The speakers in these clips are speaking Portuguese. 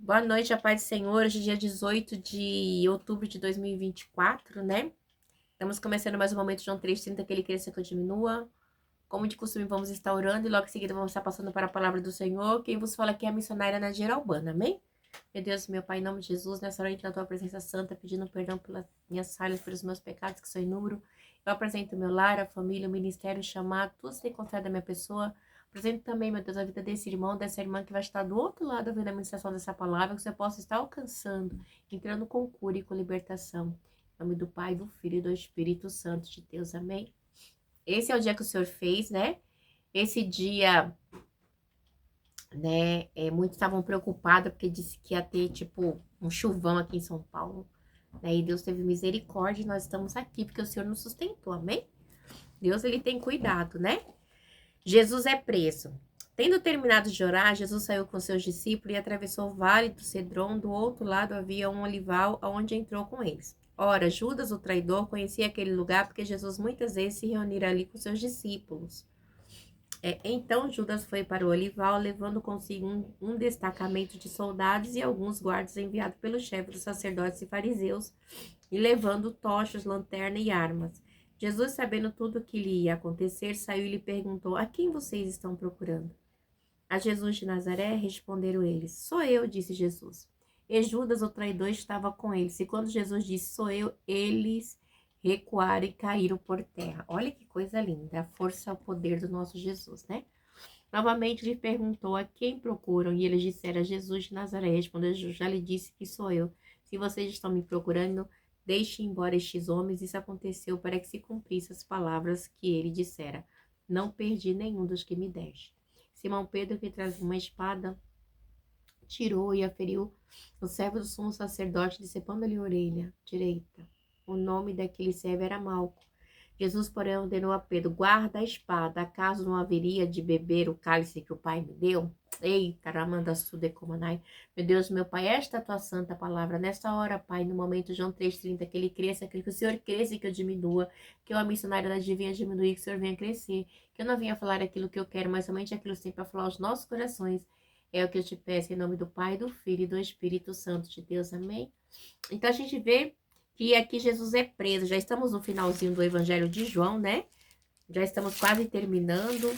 Boa noite, a paz do Senhor. Hoje é dia 18 de outubro de 2024, né? Estamos começando mais um momento de João 3,30, que ele cresça que eu diminua. Como de costume, vamos estar orando e logo em seguida vamos estar passando para a palavra do Senhor. Quem vos fala aqui é a missionária Nadia Albana, amém? Meu Deus, meu Pai, em nome de Jesus, nessa hora entra na tua presença santa, pedindo perdão pelas minhas falhas, pelos meus pecados, que são inúmeros. Eu apresento o meu lar, a família, o ministério, o chamado, tudo se tem confiado da minha pessoa. Apresento também, meu Deus, a vida desse irmão, dessa irmã que vai estar do outro lado ouvindo a ministração dessa palavra, que você possa estar alcançando, entrando com cura e com libertação. Em nome do Pai, do Filho e do Espírito Santo de Deus, amém? Esse é o dia que o Senhor fez, né? Esse dia, né, muitos estavam preocupados porque disse que ia ter, tipo, um chuvão aqui em São Paulo, né? E Deus teve misericórdia e nós estamos aqui porque o Senhor nos sustentou, amém? Deus, ele tem cuidado, né? Jesus é preso. Tendo terminado de orar, Jesus saiu com seus discípulos e atravessou o vale do Cedron. Do outro lado havia um olival, aonde entrou com eles. Ora, Judas, o traidor, conhecia aquele lugar porque Jesus muitas vezes se reunira ali com seus discípulos. Então Judas foi para o olival, levando consigo um destacamento de soldados e alguns guardas enviados pelo chefe dos sacerdotes e fariseus, e levando tochas, lanterna e armas. Jesus, sabendo tudo o que lhe ia acontecer, saiu e lhe perguntou: a quem vocês estão procurando? A Jesus de Nazaré, responderam eles. Sou eu, disse Jesus. E Judas, o traidor, estava com eles. E quando Jesus disse, sou eu, eles recuaram e caíram por terra. Olha que coisa linda, a força, o poder do nosso Jesus, né? Novamente lhe perguntou a quem procuram, e eles disseram, Jesus de Nazaré. Respondeu, já lhe disse que sou eu. Se vocês estão me procurando, deixe embora estes homens. Isso aconteceu para que se cumprissem as palavras que ele dissera. Não perdi nenhum dos que me deste. Simão Pedro, que trazia uma espada, tirou e a feriu o servo do sumo sacerdote, decepando-lhe a orelha direita. O nome daquele servo era Malco. Jesus, porém, ordenou a Pedro, guarda a espada, acaso não haveria de beber o cálice que o Pai me deu? Eita, Ramanda Sudecomanai. Meu Deus, meu Pai, esta é a tua santa palavra. Nesta hora, Pai, no momento, João 3,30, que ele cresça, que o Senhor cresça e que eu diminua, que eu, a missionária da venha diminuir, que o Senhor venha crescer, que eu não venha falar aquilo que eu quero, mas somente aquilo sempre para falar aos nossos corações. É o que eu te peço em nome do Pai, do Filho e do Espírito Santo de Deus. Amém? Então, a gente vê que aqui Jesus é preso. Já estamos no finalzinho do Evangelho de João, né? Já estamos quase terminando.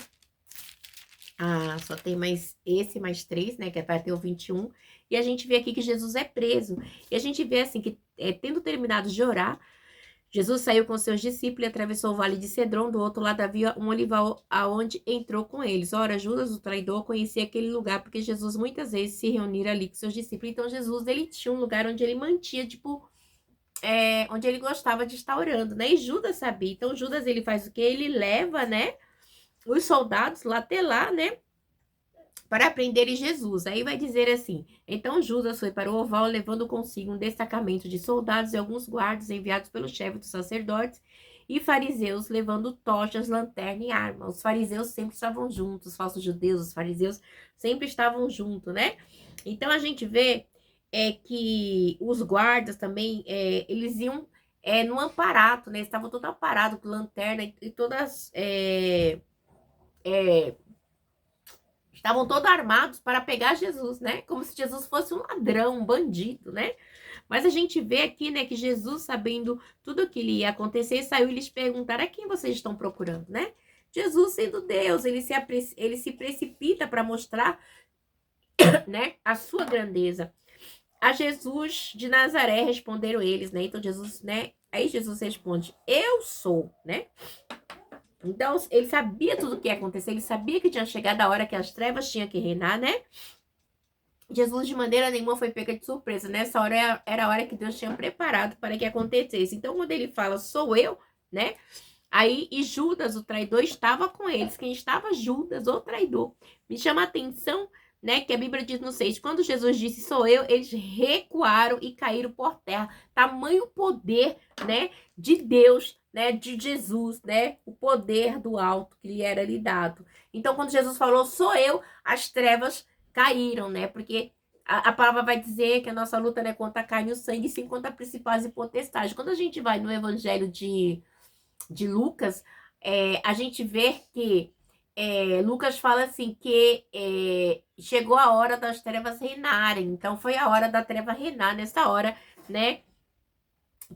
Só tem mais esse, mais 3, né? Que vai ter o 21. E a gente vê aqui que Jesus é preso. E a gente vê assim que, tendo terminado de orar, Jesus saiu com seus discípulos e atravessou o vale de Cedron. Do outro lado havia um olival aonde entrou com eles. Ora, Judas, o traidor, conhecia aquele lugar porque Jesus muitas vezes se reunira ali com seus discípulos. Então, Jesus, ele tinha um lugar onde ele mantia, tipo, onde ele gostava de estar orando, né? E Judas sabia. Então, Judas, ele faz o quê? Ele leva, né, os soldados lá até lá, né, para prenderem Jesus. Aí vai dizer assim, então Judas foi para o oval, levando consigo um destacamento de soldados e alguns guardas enviados pelo chefe dos sacerdotes e fariseus, levando tochas, lanterna e arma. Os fariseus sempre estavam juntos, os falsos judeus, os fariseus sempre estavam juntos, né? Então a gente vê que os guardas também, eles iam no amparato, né? Estavam todos amparados com lanterna e todas... estavam todos armados para pegar Jesus, né? Como se Jesus fosse um ladrão, um bandido, né? Mas a gente vê aqui, né, que Jesus, sabendo tudo o que lhe ia acontecer, saiu e lhes perguntar a quem vocês estão procurando, né? Jesus, sendo Deus, ele se precipita para mostrar, né, a sua grandeza. A Jesus de Nazaré responderam eles, né? Então Jesus, né? Aí Jesus responde, eu sou, né? Então, ele sabia tudo o que ia acontecer, ele sabia que tinha chegado a hora que as trevas tinham que reinar, né? Jesus, de maneira nenhuma, foi pega de surpresa. Nessa hora, era a hora que Deus tinha preparado para que acontecesse. Então, quando ele fala, sou eu, né? Aí, e Judas, o traidor, estava com eles. Quem estava? Judas, o traidor. Me chama a atenção, né, que a Bíblia diz no 6, quando Jesus disse, sou eu, eles recuaram e caíram por terra. Tamanho poder, né, de Deus, né, de Jesus, né, o poder do alto que lhe era lhe dado. Então, quando Jesus falou, sou eu, as trevas caíram, né, porque a palavra vai dizer que a nossa luta não é contra a carne e o sangue, sim contra principais e potestades. Quando a gente vai no evangelho de Lucas, a gente vê que Lucas fala assim que chegou a hora das trevas reinarem. Então foi a hora da treva reinar nessa hora, né?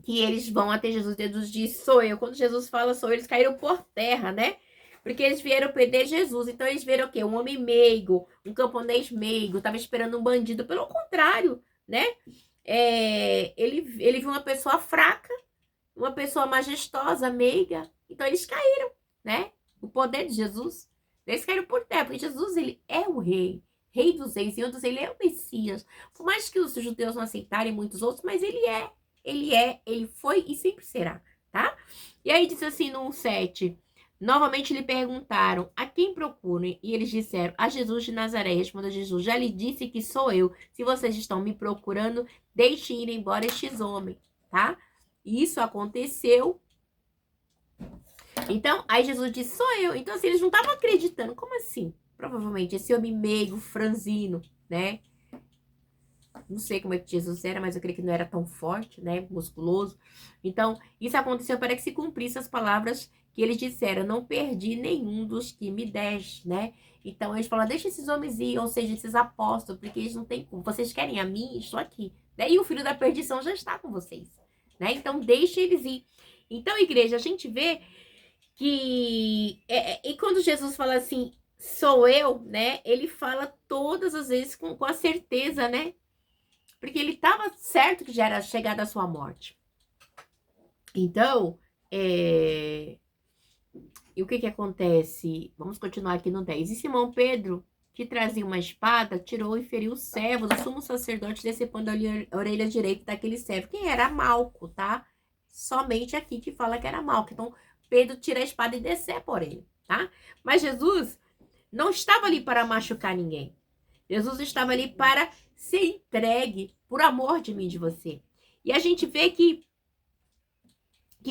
Que eles vão até Jesus. Jesus diz, sou eu. Quando Jesus fala sou eu, eles caíram por terra, né? Porque eles vieram prender Jesus. Então eles viram o quê? Um homem meigo, um camponês meigo, tava esperando um bandido. Pelo contrário, né? Ele viu uma pessoa fraca, uma pessoa majestosa, meiga. Então eles caíram, né? O poder de Jesus. Eles caíram por terra, porque Jesus, ele é o rei. Rei dos reis e outros, ele é o Messias. Por mais que os judeus não aceitarem muitos outros, mas ele é. Ele foi e sempre será, tá? E aí diz assim no 7. Novamente lhe perguntaram, a quem procuram? E eles disseram, a Jesus de Nazaré. Respondeu Jesus, já lhe disse que sou eu. Se vocês estão me procurando, deixem ir embora estes homens, tá? Isso aconteceu. Então, aí Jesus disse, sou eu. Então, assim, eles não estavam acreditando. Como assim? Provavelmente, esse homem meigo, franzino, né? Não sei como é que Jesus era, mas eu creio que não era tão forte, né? Musculoso. Então, isso aconteceu para que se cumprisse as palavras que eles disseram. Não perdi nenhum dos que me deste, né? Então, eles falaram, deixa esses homens ir, ou seja, esses apóstolos, porque eles não têm como. Vocês querem a mim? Estou aqui. Né? E o filho da perdição já está com vocês, né? Então, deixe eles ir. Então, igreja, a gente vê que... e quando Jesus fala assim, sou eu, né? Ele fala todas as vezes com a certeza, né? Porque ele estava certo que já era chegada a sua morte. Então, e o que acontece? Vamos continuar aqui no 10. E Simão Pedro, que trazia uma espada, tirou e feriu o servo do sumo sacerdote, decepando a orelha direita daquele servo. Quem era? Malco, tá? Somente aqui que fala que era Malco. Então, Pedro tira a espada e decepa a orelha, tá? Mas Jesus não estava ali para machucar ninguém. Jesus estava ali para ser entregue por amor de mim e de você. E a gente vê que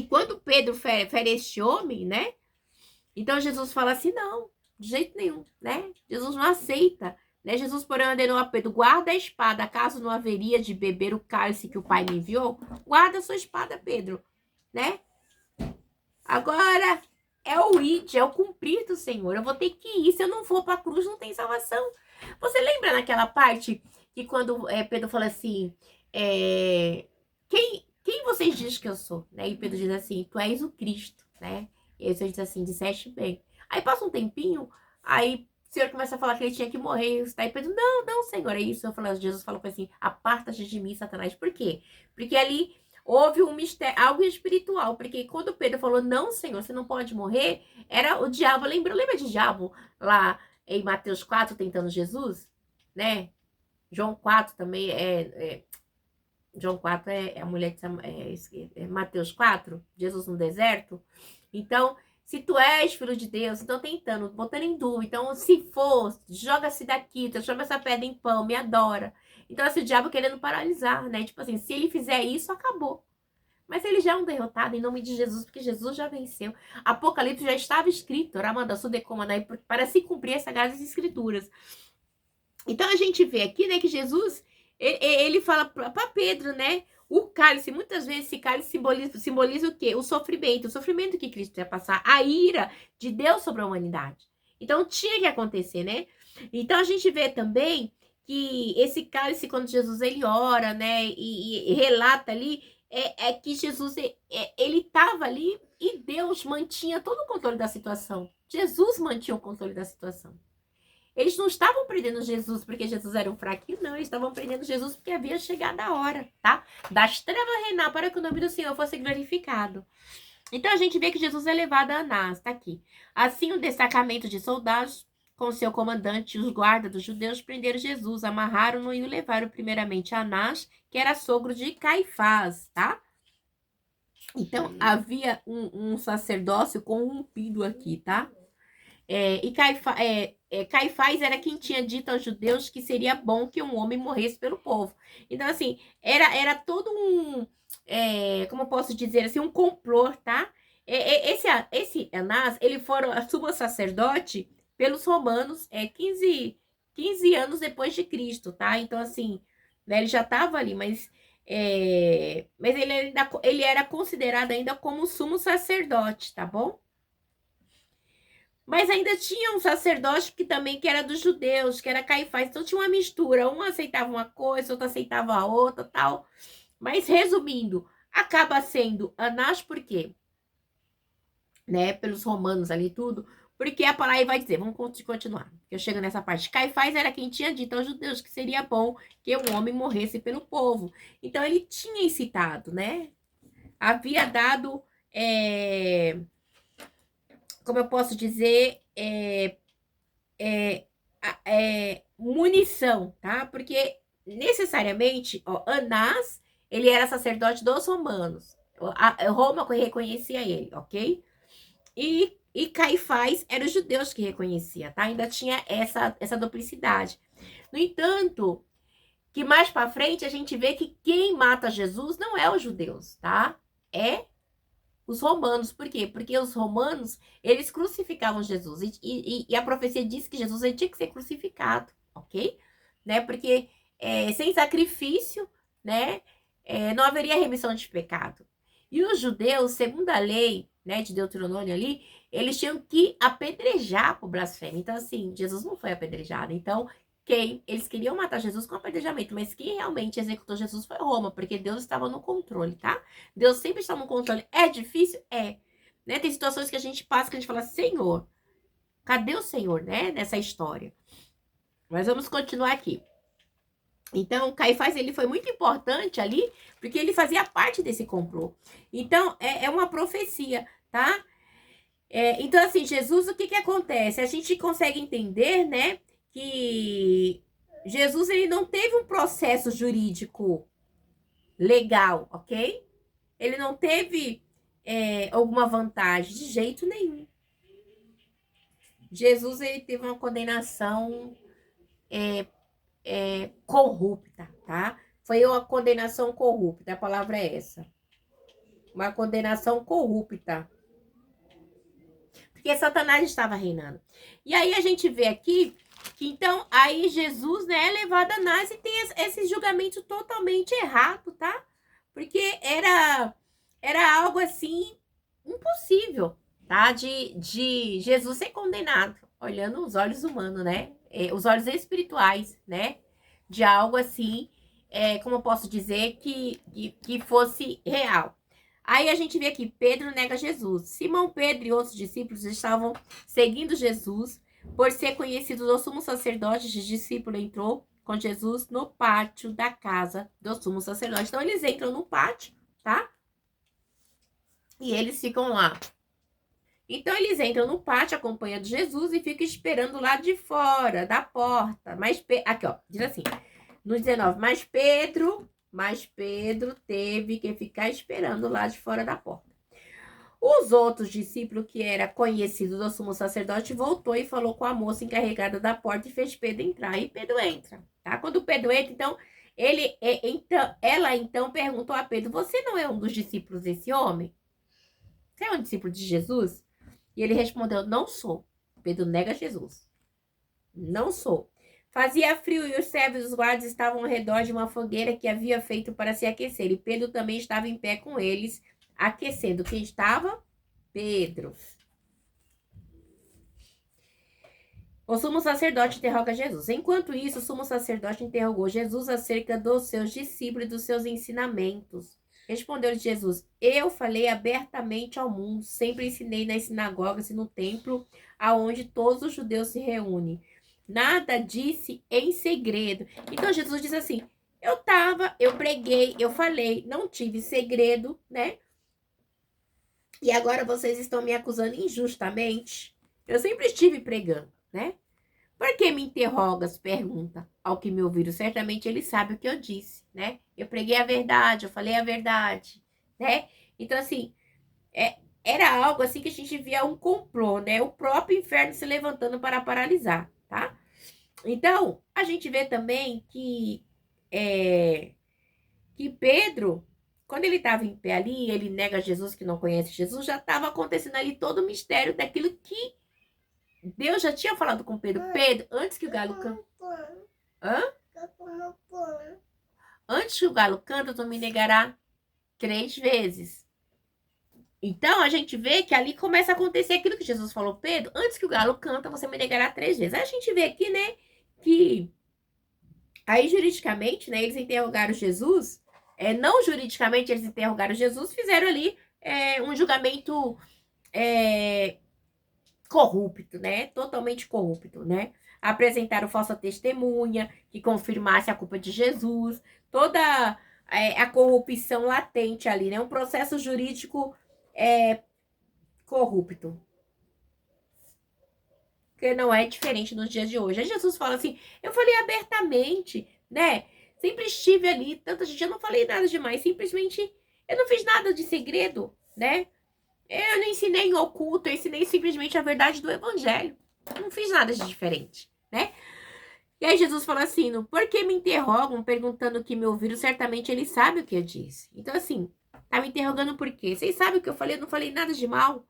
quando Pedro fere este homem, né? Então Jesus fala assim, não, de jeito nenhum, né? Jesus não aceita, né? Jesus, porém, ordenou a Pedro, guarda a espada, acaso não haveria de beber o cálice que o Pai me enviou? Guarda a sua espada, Pedro, né? Agora é o id, é o cumprir do Senhor. Eu vou ter que ir, se eu não for para a cruz, não tem salvação. Você lembra naquela parte que quando Pedro fala assim, quem vocês dizem que eu sou? Né? E Pedro diz assim, tu és o Cristo, né? E aí o Senhor diz assim, disseste bem. Aí passa um tempinho, aí o Senhor começa a falar que ele tinha que morrer. Aí Pedro, não, Senhor, é isso. Jesus falou assim, aparta-te de mim, Satanás. Por quê? Porque ali houve um mistério, algo espiritual. Porque quando Pedro falou, não, Senhor, você não pode morrer, era o diabo, lembra de diabo lá em Mateus 4, tentando Jesus, né? João 4 também João 4 é a mulher de Mateus 4, Jesus no deserto. Então, se tu és filho de Deus, então tentando, botando em dúvida. Então, se for, joga-se daqui, transforma essa pedra em pão, me adora. Então, assim, o diabo querendo paralisar, né? Tipo assim, se ele fizer isso, acabou. Mas ele já é um derrotado em nome de Jesus, porque Jesus já venceu. Apocalipse já estava escrito, para se cumprir as sagradas escrituras. Então a gente vê aqui, né, que Jesus, ele fala para Pedro, né, o cálice, muitas vezes esse cálice simboliza o quê? O sofrimento que Cristo ia passar, a ira de Deus sobre a humanidade. Então tinha que acontecer, né? Então a gente vê também que esse cálice, quando Jesus ele ora, né, e relata ali, que Jesus, ele estava ali e Deus mantinha todo o controle da situação. Jesus mantinha o controle da situação. Eles não estavam prendendo Jesus porque Jesus era um fraquinho, não. Eles estavam prendendo Jesus porque havia chegado a hora, tá? Das trevas reinar para que o nome do Senhor fosse glorificado. Então, a gente vê que Jesus é levado a Anás, tá aqui. Assim, o destacamento de soldados, com seu comandante e os guardas dos judeus, prenderam Jesus, amarraram-no e o levaram primeiramente a Anás, que era sogro de Caifás, tá? Então, havia um sacerdócio corrompido aqui, tá? E Caifás era quem tinha dito aos judeus que seria bom que um homem morresse pelo povo. Então, assim, era todo como eu posso dizer assim, um complô, tá? Esse Anás, ele foi sumo sacerdote pelos romanos 15 anos depois de Cristo, tá? Então, assim, né, ele já estava ali, mas ele era considerado ainda como sumo sacerdote, tá bom? Mas ainda tinha um sacerdote que também que era dos judeus, que era Caifás. Então tinha uma mistura. Um aceitava uma coisa, outro aceitava a outra, tal. Mas resumindo, acaba sendo Anás por quê? Né? Pelos romanos ali tudo. Porque a palavra vai dizer, vamos continuar. Eu chego nessa parte. Caifás era quem tinha dito aos judeus que seria bom que um homem morresse pelo povo. Então ele tinha incitado, né? Havia dado, como eu posso dizer, munição, tá? Porque necessariamente, ó, Anás, ele era sacerdote dos romanos. A Roma reconhecia ele, ok? E Caifás eram os judeus que reconhecia, tá? Ainda tinha essa duplicidade. No entanto, que mais para frente a gente vê que quem mata Jesus não é os judeus, tá? É os romanos. Por quê? Porque os romanos, eles crucificavam Jesus. E a profecia diz que Jesus tinha que ser crucificado, ok? Né? Porque sem sacrifício, né? Não haveria remissão de pecado. E os judeus, segundo a lei, né, de Deuteronômio ali, eles tinham que apedrejar por blasfêmia. Então, assim, Jesus não foi apedrejado. Então, eles queriam matar Jesus com apedrejamento, mas quem realmente executou Jesus foi Roma, porque Deus estava no controle, tá? Deus sempre está no controle. É difícil? É. Né? Tem situações que a gente passa que a gente fala, Senhor, cadê o Senhor, né? Nessa história. Mas vamos continuar aqui. Então, Caifás, ele foi muito importante ali, porque ele fazia parte desse complô. Então, é uma profecia, tá? Então, assim, Jesus, o que acontece? A gente consegue entender, né, que Jesus, ele não teve um processo jurídico legal, ok? Ele não teve alguma vantagem de jeito nenhum. Jesus, ele teve uma condenação corrupta, tá? Foi uma condenação corrupta, a palavra é essa. Uma condenação corrupta. Porque Satanás estava reinando. E aí a gente vê aqui que então aí Jesus, né, é levado a Anás e tem esse julgamento totalmente errado, tá? Porque era algo assim impossível, tá? De Jesus ser condenado, olhando os olhos humanos, né? Os olhos espirituais, né? De algo assim, como eu posso dizer, que fosse real. Aí a gente vê aqui, Pedro nega Jesus. Simão Pedro e outros discípulos estavam seguindo Jesus. Por ser conhecido do sumo sacerdote, o discípulo entrou com Jesus no pátio da casa do sumo sacerdote. Então eles entram no pátio, tá? E eles ficam lá. Então eles entram no pátio acompanhando Jesus e ficam esperando lá de fora da porta. Mas aqui, ó, diz assim, no 19, mas Pedro teve que ficar esperando lá de fora da porta. Os outros discípulos, que era conhecido do sumo sacerdote, voltou e falou com a moça encarregada da porta e fez Pedro entrar. E Pedro entra, tá? Quando Pedro entra, então, ela então perguntou a Pedro: você não é um dos discípulos desse homem? Você é um discípulo de Jesus? E ele respondeu: não sou. Pedro nega Jesus. Não sou. Fazia frio e os servos dos guardas estavam ao redor de uma fogueira que havia feito para se aquecer. E Pedro também estava em pé com eles, aquecendo. Quem estava? Pedro. O sumo sacerdote interroga Jesus. Enquanto isso, o sumo sacerdote interrogou Jesus acerca dos seus discípulos e dos seus ensinamentos. Respondeu-lhe Jesus: eu falei abertamente ao mundo, sempre ensinei nas sinagogas e no templo, aonde todos os judeus se reúnem. Nada disse em segredo. Então Jesus diz assim: eu preguei, eu falei, não tive segredo, né? E agora vocês estão me acusando injustamente. Eu sempre estive pregando, né? Por que me interrogas? Pergunta ao que me ouviram. Certamente ele sabe o que eu disse, né? Eu preguei a verdade, eu falei a verdade, né? Então, assim, era algo assim que a gente via um complô, né? O próprio inferno se levantando para paralisar, tá? Então, a gente vê também que Pedro, quando ele estava em pé ali, ele nega Jesus, que não conhece Jesus, já estava acontecendo ali todo o mistério daquilo que Deus já tinha falado com Pedro. Pedro, antes que o galo cante. Hã? Antes que o galo canta, tu me negará 3 vezes. Então, a gente vê que ali começa a acontecer aquilo que Jesus falou, Pedro, antes que o galo canta, você me negará 3 vezes. Aí a gente vê aqui, né, que aí juridicamente, né, eles interrogaram Jesus, não juridicamente eles interrogaram Jesus, fizeram ali um julgamento é, corrupto, né, totalmente corrupto, né. Apresentaram falsa testemunha que confirmasse a culpa de Jesus, toda a corrupção latente ali, né, um processo jurídico corrupto, que não é diferente nos dias de hoje. Aí Jesus fala assim, eu falei abertamente, né? Sempre estive ali, tanta gente, eu não falei nada demais, simplesmente eu não fiz nada de segredo, né? Eu não ensinei em oculto, eu ensinei simplesmente a verdade do evangelho. Eu não fiz nada de diferente, né? E aí Jesus fala assim, por que me interrogam perguntando o que me ouviram? Certamente eles sabem o que eu disse. Então assim, tá me interrogando por quê? Vocês sabem o que eu falei? Eu não falei nada de mal.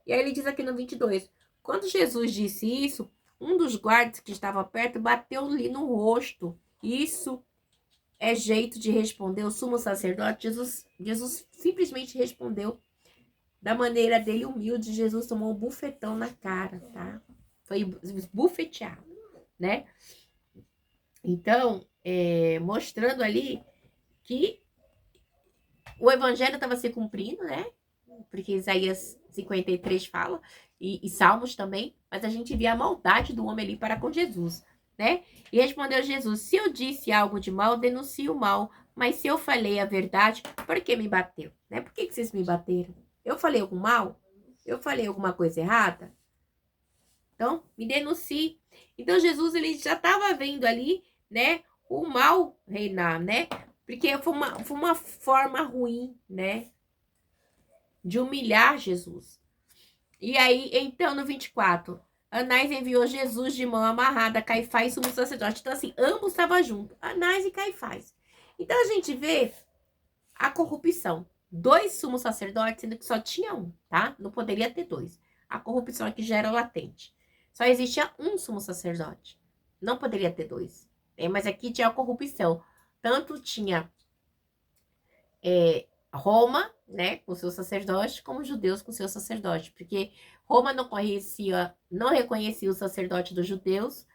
E aí ele diz aqui no 22, quando Jesus disse isso, um dos guardas que estava perto bateu-lhe no rosto. Isso é jeito de responder o sumo sacerdote? Jesus simplesmente respondeu da maneira dele humilde. Jesus tomou um bufetão na cara, tá? Foi bufeteado, né? Então, mostrando ali que o evangelho estava se cumprindo, né? Porque Isaías 53 fala, e Salmos também, mas a gente via a maldade do homem ali para com Jesus, né? E respondeu Jesus, se eu disse algo de mal, denuncio o mal, mas se eu falei a verdade, por que me bateu? Né? Por que vocês me bateram? Eu falei algum mal? Eu falei alguma coisa errada? Então, me denuncie. Então, Jesus, ele já estava vendo ali, né, o mal reinar, né? Porque foi uma forma ruim, né, de humilhar Jesus. E aí, então, no 24, Anás enviou Jesus de mão amarrada a Caifás, sumo sacerdote. Então, assim, ambos estavam juntos, Anás e Caifás. Então, a gente vê a corrupção. 2 sumos sacerdotes, sendo que só tinha um, tá? Não poderia ter 2. A corrupção aqui já era latente. Só existia um sumo sacerdote. Não poderia ter 2. Mas aqui tinha a corrupção. Tanto tinha Roma, né, com seus sacerdotes, como judeus com seus sacerdotes, porque Roma não reconhecia o sacerdote dos judeus,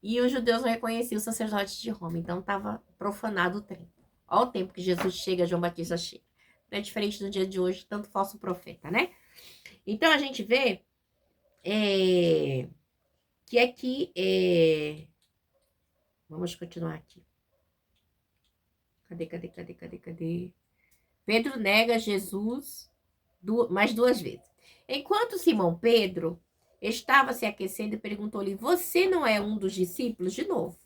e os judeus não reconheciam os sacerdotes de Roma, então estava profanado o templo. Olha o tempo que Jesus chega, João Batista chega. Não é diferente do dia de hoje, tanto falso profeta, né? Então a gente vê que aqui vamos continuar aqui. Cadê? Pedro nega Jesus mais 2 vezes. Enquanto Simão Pedro estava se aquecendo, perguntou-lhe, você não é um dos discípulos? De novo,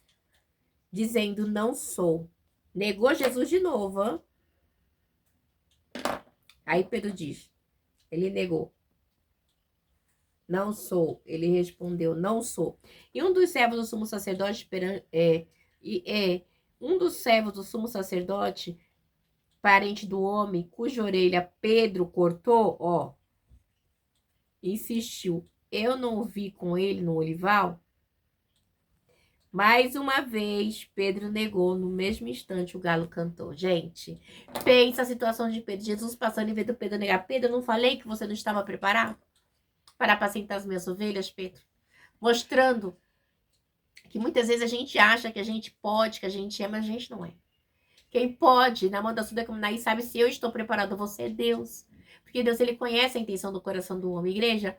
dizendo, não sou. Negou Jesus de novo. Hein? Aí Pedro diz, ele negou. Não sou. Ele respondeu, não sou. E um dos servos do sumo sacerdote, um dos servos do sumo sacerdote, parente do homem, cuja orelha Pedro cortou, ó, insistiu, eu não o vi com ele no olival? Mais uma vez, Pedro negou, no mesmo instante o galo cantou. Gente, pensa a situação de Pedro, Jesus passando e vendo Pedro negar. Pedro, eu não falei que você não estava preparado para apacentar as minhas ovelhas, Pedro? Mostrando que muitas vezes a gente acha que a gente pode, que a gente é, mas a gente não é. Quem pode, na mão da sua e sabe se eu estou preparado, você é Deus. Porque Deus, ele conhece a intenção do coração do homem. Igreja,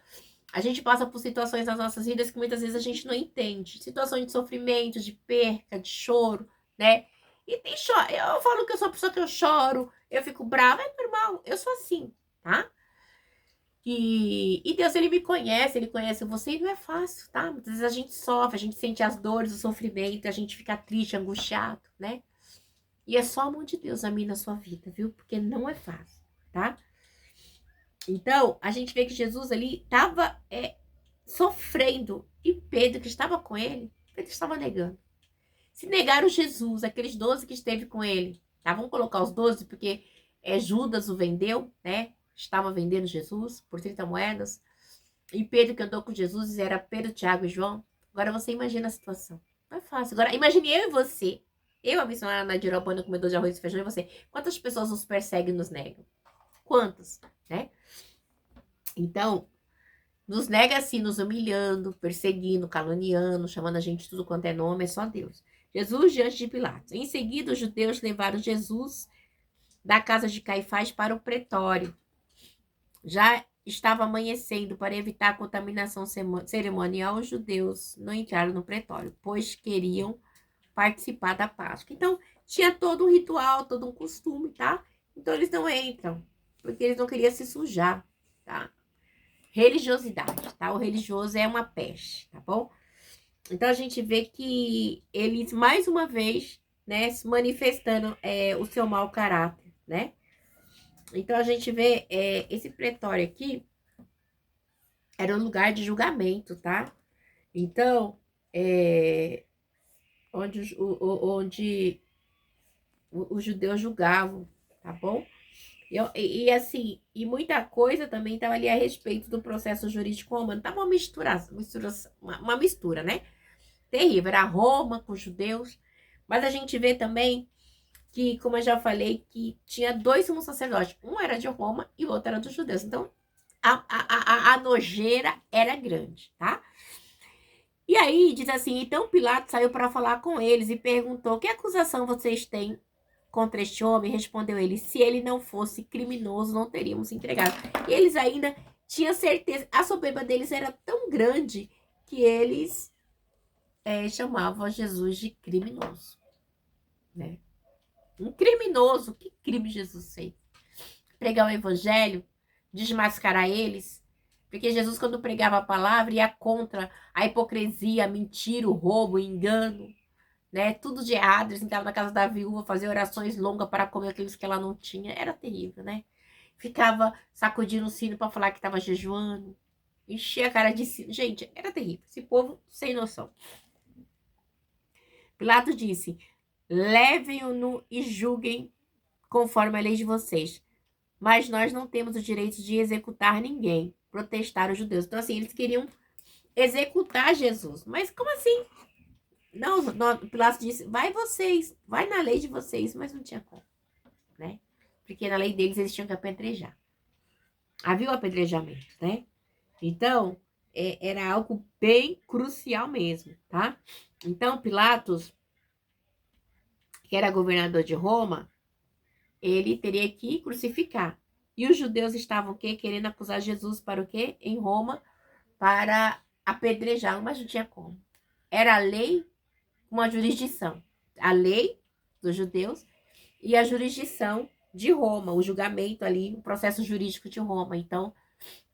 a gente passa por situações nas nossas vidas que muitas vezes a gente não entende. Situações de sofrimento, de perca, de choro, né? E tem choro. Eu falo que eu sou uma pessoa que eu choro, eu fico brava, é normal, eu sou assim, tá? E Deus, ele me conhece, ele conhece você e não é fácil, tá? Muitas vezes a gente sofre, a gente sente as dores, o sofrimento, a gente fica triste, angustiado, né? E é só a mão de Deus a mim na sua vida, viu? Porque não é fácil, tá? Então, a gente vê que Jesus ali estava sofrendo. E Pedro, que estava com ele, Pedro estava negando. Se negaram Jesus, aqueles 12 que esteve com ele. Tá? Vamos colocar os 12, porque Judas o vendeu, né? Estava vendendo Jesus por 30 moedas. E Pedro, que andou com Jesus, era Pedro, Tiago e João. Agora você imagina a situação. Não é fácil. Agora, imagine eu e você. Eu, a missionária Nadirobana, comedor de arroz e feijão, e você. Quantas pessoas nos perseguem e nos negam? Quantas? né? Então, nos nega assim, nos humilhando, perseguindo, caluniando, chamando a gente de tudo quanto é nome, é só Deus. Jesus diante de Pilatos. Em seguida, os judeus levaram Jesus da casa de Caifás para o pretório. Já estava amanhecendo. Para evitar a contaminação cerimonial, os judeus não entraram no pretório, pois queriam participar da Páscoa. Então, tinha todo um ritual, todo um costume, tá? Então, eles não entram, porque eles não queriam se sujar, tá? Religiosidade, tá? O religioso é uma peste, tá bom? Então, a gente vê que eles, mais uma vez, né, manifestando o seu mau caráter, né? Então, a gente vê esse pretório aqui era um lugar de julgamento, tá? Então, onde os judeus julgavam, tá bom? E assim, e muita coisa também estava ali a respeito do processo jurídico romano. Tava uma mistura, né? Terrível. Era Roma com os judeus. Mas a gente vê também que, como eu já falei, que tinha dois sumos sacerdotes. Um era de Roma e o outro era dos judeus. Então, a nojeira era grande, tá? E aí, diz assim, então Pilatos saiu para falar com eles e perguntou, que acusação vocês têm contra este homem? Respondeu ele, se ele não fosse criminoso, não teríamos entregado. E eles ainda tinham certeza, a soberba deles era tão grande que eles chamavam Jesus de criminoso, né? Um criminoso, que crime Jesus fez? Pregar o evangelho, desmascarar eles, porque Jesus, quando pregava a palavra, ia contra a hipocrisia, a mentira, o roubo, o engano, né? Tudo de errado. Eles entravam na casa da viúva, faziam orações longas para comer aqueles que ela não tinha. Era terrível, né? Ficava sacudindo o sino para falar que estava jejuando. Enchia a cara de sino. Gente, era terrível. Esse povo sem noção. Pilatos disse, levem-no e julguem conforme a lei de vocês. Mas nós não temos o direito de executar ninguém, protestaram os judeus. Então, assim, eles queriam executar Jesus. Mas como assim? Não, Pilatos disse, vai vocês, vai na lei de vocês, mas não tinha como, né? Porque na lei deles eles tinham que apedrejar. Havia o apedrejamento, né? Então, era algo bem crucial mesmo, tá? Então, Pilatos, que era governador de Roma, ele teria que crucificar. E os judeus estavam o quê? Querendo acusar Jesus para o quê? Em Roma, para apedrejá-lo, mas não tinha como. Era a lei com uma jurisdição. A lei dos judeus e a jurisdição de Roma, o julgamento ali, o processo jurídico de Roma. Então,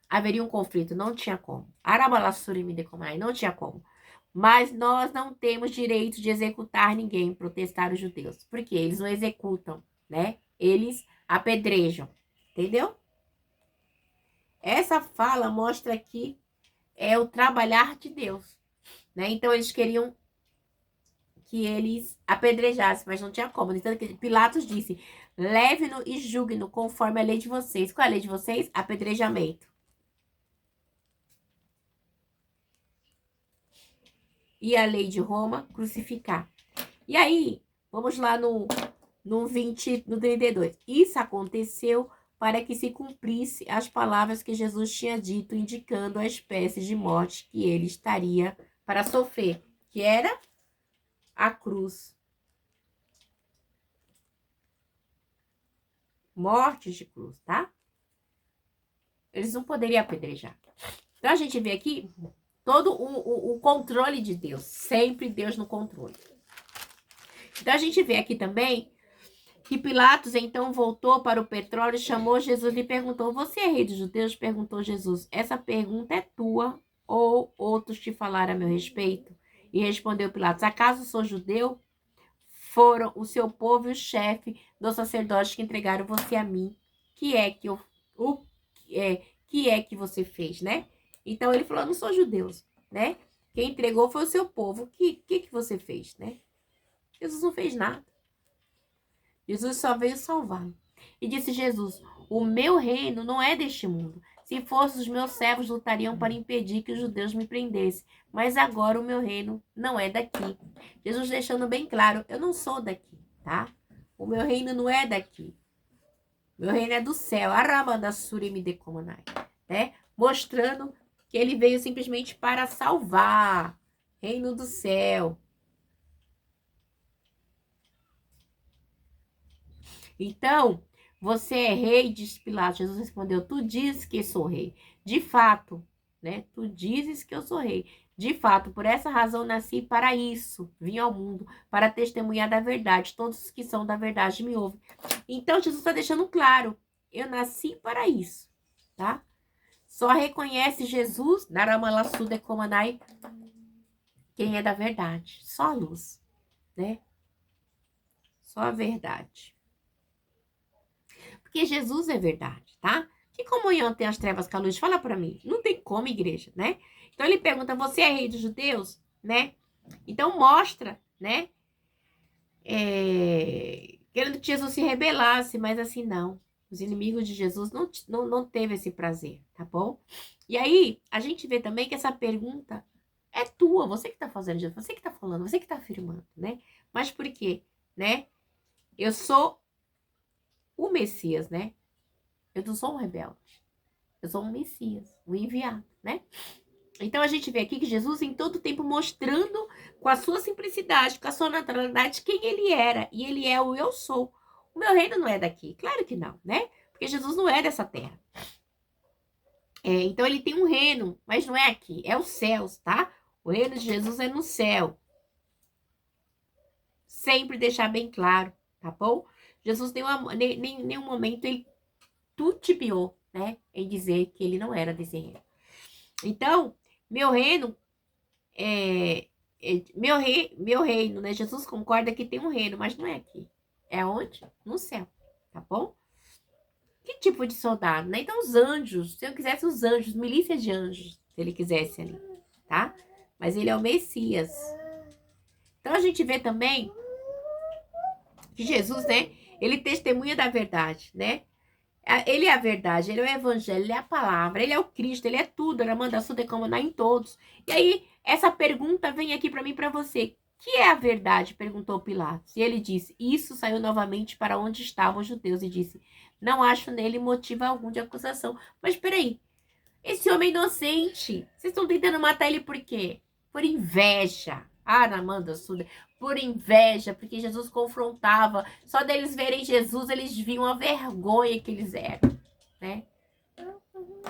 haveria um conflito, não tinha como. Arabalassurimi decomai, não tinha como. Mas nós não temos direito de executar ninguém, protestaram os judeus. Porque eles não executam, né? Eles apedrejam, entendeu? Essa fala mostra que é o trabalhar de Deus, né? Então, eles queriam que eles apedrejassem, mas não tinha como. Então, Pilatos disse, leve-no e julgue-no conforme a lei de vocês. Qual é a lei de vocês? Apedrejamento. E a lei de Roma, crucificar. E aí, vamos lá no 32. Isso aconteceu para que se cumprisse as palavras que Jesus tinha dito, indicando a espécie de morte que ele estaria para sofrer, que era a cruz. Morte de cruz, tá? Eles não poderiam apedrejar. Então, a gente vê aqui todo o controle de Deus. Sempre Deus no controle. Então, a gente vê aqui também que Pilatos, então, voltou para o petróleo, chamou Jesus e perguntou, você é rei dos judeus? Perguntou Jesus, essa pergunta é tua ou outros te falaram a meu respeito? E respondeu Pilatos, acaso sou judeu? Foram o seu povo e o chefe dos sacerdotes que entregaram você a mim. Que é que você fez, né? Então ele falou, não sou judeus, né? Quem entregou foi o seu povo. Que você fez, né? Jesus não fez nada. Jesus só veio salvar. E disse Jesus, o meu reino não é deste mundo. Se fossem os meus servos, lutariam para impedir que os judeus me prendessem. Mas agora o meu reino não é daqui. Jesus deixando bem claro, eu não sou daqui, tá? O meu reino não é daqui. Meu reino é do céu. Aramanda surimi decomanai, né? Mostrando que ele veio simplesmente para salvar. Reino do céu. Então, você é rei, disse Pilatos. Jesus respondeu, tu dizes que sou rei. De fato, né? Tu dizes que eu sou rei. De fato, por essa razão nasci para isso. Vim ao mundo para testemunhar da verdade. Todos os que são da verdade me ouvem. Então, Jesus está deixando claro. Eu nasci para isso, tá? Só reconhece Jesus, Naramalassu Decomanai, quem é da verdade. Só a luz, né? Só a verdade. Porque Jesus é verdade, tá? Que comunhão tem as trevas com a luz? Fala pra mim. Não tem como, igreja, né? Então ele pergunta, você é rei dos judeus? Né? Então mostra, né? Querendo que Jesus se rebelasse, mas assim, não. Os inimigos de Jesus não teve esse prazer, tá bom? E aí, a gente vê também que essa pergunta é tua, você que tá fazendo, Jesus, você que tá falando, você que tá afirmando, né? Mas por quê, né? Eu sou o Messias, né? Eu não sou um rebelde. Eu sou um Messias, um enviado, né? Então a gente vê aqui que Jesus em todo tempo mostrando com a sua simplicidade, com a sua naturalidade, quem ele era. E ele é o eu sou. O meu reino não é daqui. Claro que não, né? Porque Jesus não é dessa terra. Então ele tem um reino, mas não é aqui. É os céus, tá? O reino de Jesus é no céu. Sempre deixar bem claro, tá bom? Jesus nenhum momento ele titubeou, né? Em dizer que ele não era desse reino. Então, meu reino meu reino, né? Jesus concorda que tem um reino, mas não é aqui. É onde? No céu, tá bom? Que tipo de soldado, né? Então, os anjos, se eu quisesse os anjos, milícia de anjos, se ele quisesse ali, tá? Mas ele é o Messias. Então, a gente vê também que Jesus, né? Ele testemunha da verdade, né? Ele é a verdade, ele é o evangelho, ele é a palavra, ele é o Cristo, ele é tudo, ele manda suder como em todos. E aí, essa pergunta vem aqui para mim e para você. Que é a verdade? Perguntou Pilatos. E ele disse, isso saiu novamente para onde estavam os judeus e disse, não acho nele motivo algum de acusação. Mas peraí, esse homem inocente, vocês estão tentando matar ele por quê? Por inveja. Ah, Namanda Suda, por inveja, porque Jesus confrontava. Só deles verem Jesus, eles viam a vergonha que eles eram, né?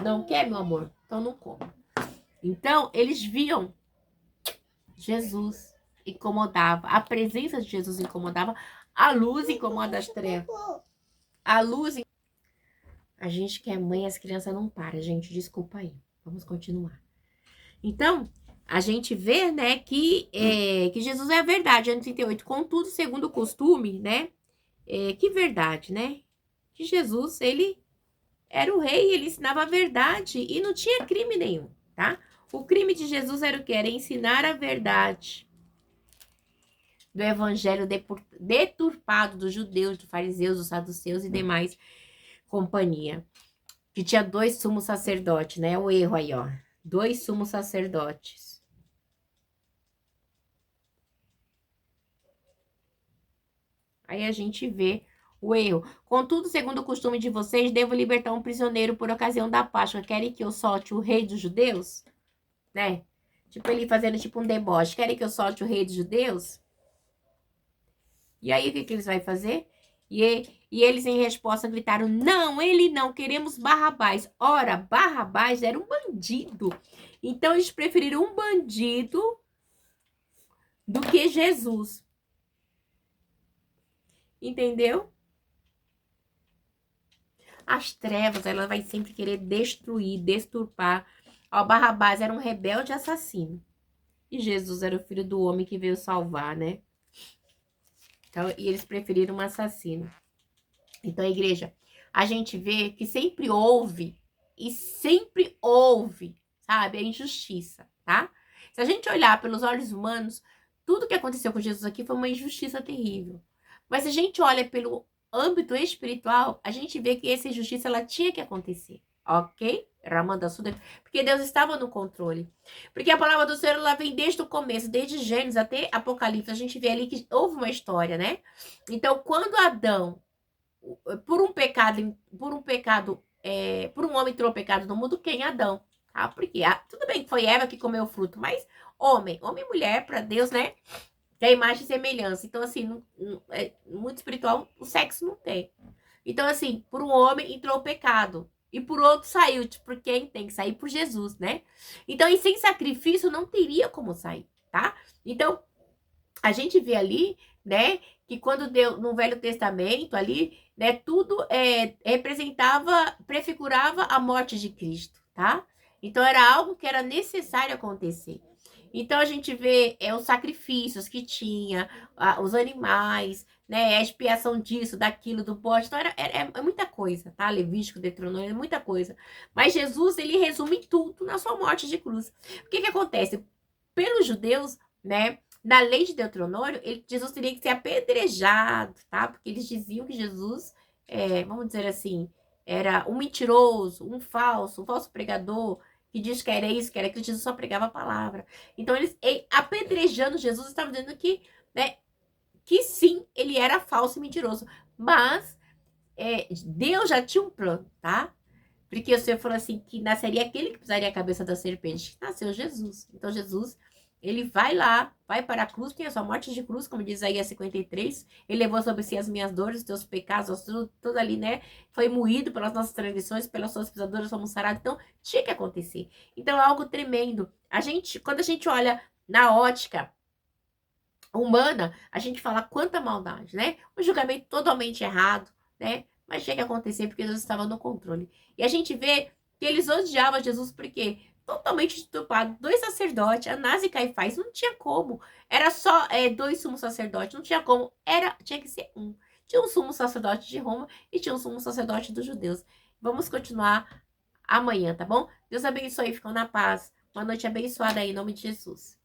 Não quer, meu amor? Então não come. Então, eles viam Jesus incomodava. A presença de Jesus incomodava. A luz incomoda as trevas. A luz... A gente que é mãe, as crianças não param, gente. Desculpa aí. Vamos continuar. Então, a gente vê, né, que Jesus é a verdade, ano 38. Contudo, segundo o costume, né, que verdade, né? Que Jesus, ele era o rei, ele ensinava a verdade e não tinha crime nenhum, tá? O crime de Jesus era o quê? Era ensinar a verdade do evangelho deturpado dos judeus, dos fariseus, dos saduceus e demais companhia. Que tinha 2 sumos sacerdotes, né? O erro aí, ó. 2 sumos sacerdotes. Aí a gente vê o erro. Contudo, segundo o costume de vocês, devo libertar um prisioneiro por ocasião da Páscoa. Querem que eu solte o rei dos judeus? Né? Tipo, ele fazendo tipo um deboche. Querem que eu solte o rei dos judeus? E aí, o que eles vão fazer? E eles, em resposta, gritaram, não, ele não, queremos Barrabás. Ora, Barrabás era um bandido. Então, eles preferiram um bandido do que Jesus. Entendeu? As trevas, ela vai sempre querer destruir, deturpar. Ó, Barrabás era um rebelde assassino. E Jesus era o filho do homem que veio salvar, né? Então, e eles preferiram um assassino. Então, igreja, a gente vê que sempre houve, sabe, a injustiça, tá? Se a gente olhar pelos olhos humanos, tudo que aconteceu com Jesus aqui foi uma injustiça terrível. Mas se a gente olha pelo âmbito espiritual, a gente vê que essa injustiça, ela tinha que acontecer, ok? Ramanda Suda, porque Deus estava no controle. Porque a palavra do Senhor, ela vem desde o começo, desde Gênesis até Apocalipse, a gente vê ali que houve uma história, né? Então, quando Adão por um pecado, por um homem entrou o pecado no mundo, quem? Adão. Tá? Porque tudo bem que foi Eva que comeu o fruto, mas homem e mulher, para Deus, né? Tem imagem e semelhança. Então, assim, é muito espiritual, o sexo não tem. Então, assim, por um homem entrou o pecado. E por outro saiu, tipo, por quem tem que sair? Por Jesus, né? Então, e sem sacrifício não teria como sair, tá? Então, a gente vê ali, né, que quando deu no Velho Testamento ali, né, tudo representava, prefigurava a morte de Cristo, tá? Então era algo que era necessário acontecer. Então a gente vê os sacrifícios que tinha, os animais, né, a expiação disso, daquilo, do bode. Então é muita coisa, tá? Levítico, Deuteronômio, é muita coisa. Mas Jesus, ele resume tudo na sua morte de cruz. O que que acontece? Pelos judeus, né, na lei de Deuteronômio, Jesus teria que ser apedrejado, tá? Porque eles diziam que Jesus, vamos dizer assim, era um mentiroso, um falso pregador, que diz que era isso, que era que Jesus só pregava a palavra. Então, eles apedrejando Jesus, estavam dizendo que, né, que sim, ele era falso e mentiroso. Mas Deus já tinha um plano, tá? Porque o Senhor falou assim, que nasceria aquele que pisaria a cabeça da serpente. Nasceu Jesus. Então, Jesus, ele vai lá, vai para a cruz, tem a sua morte de cruz, como diz Isaías 53. Ele levou sobre si as minhas dores, os teus pecados, tudo ali, né? Foi moído pelas nossas transgressões, pelas suas pisaduras, fomos sarados. Então, tinha que acontecer. Então, é algo tremendo. Quando a gente olha na ótica humana, a gente fala quanta maldade, né? Um julgamento totalmente errado, né? Mas tinha que acontecer porque Deus estava no controle. E a gente vê que eles odiavam Jesus porque totalmente estupado, dois sacerdotes, Anás e Caifás, não tinha como. Era só dois sumos sacerdotes, não tinha como. Tinha que ser um. Tinha um sumo sacerdote de Roma e tinha um sumo sacerdote dos judeus. Vamos continuar amanhã, tá bom? Deus abençoe, ficam na paz. Uma noite abençoada aí, em nome de Jesus.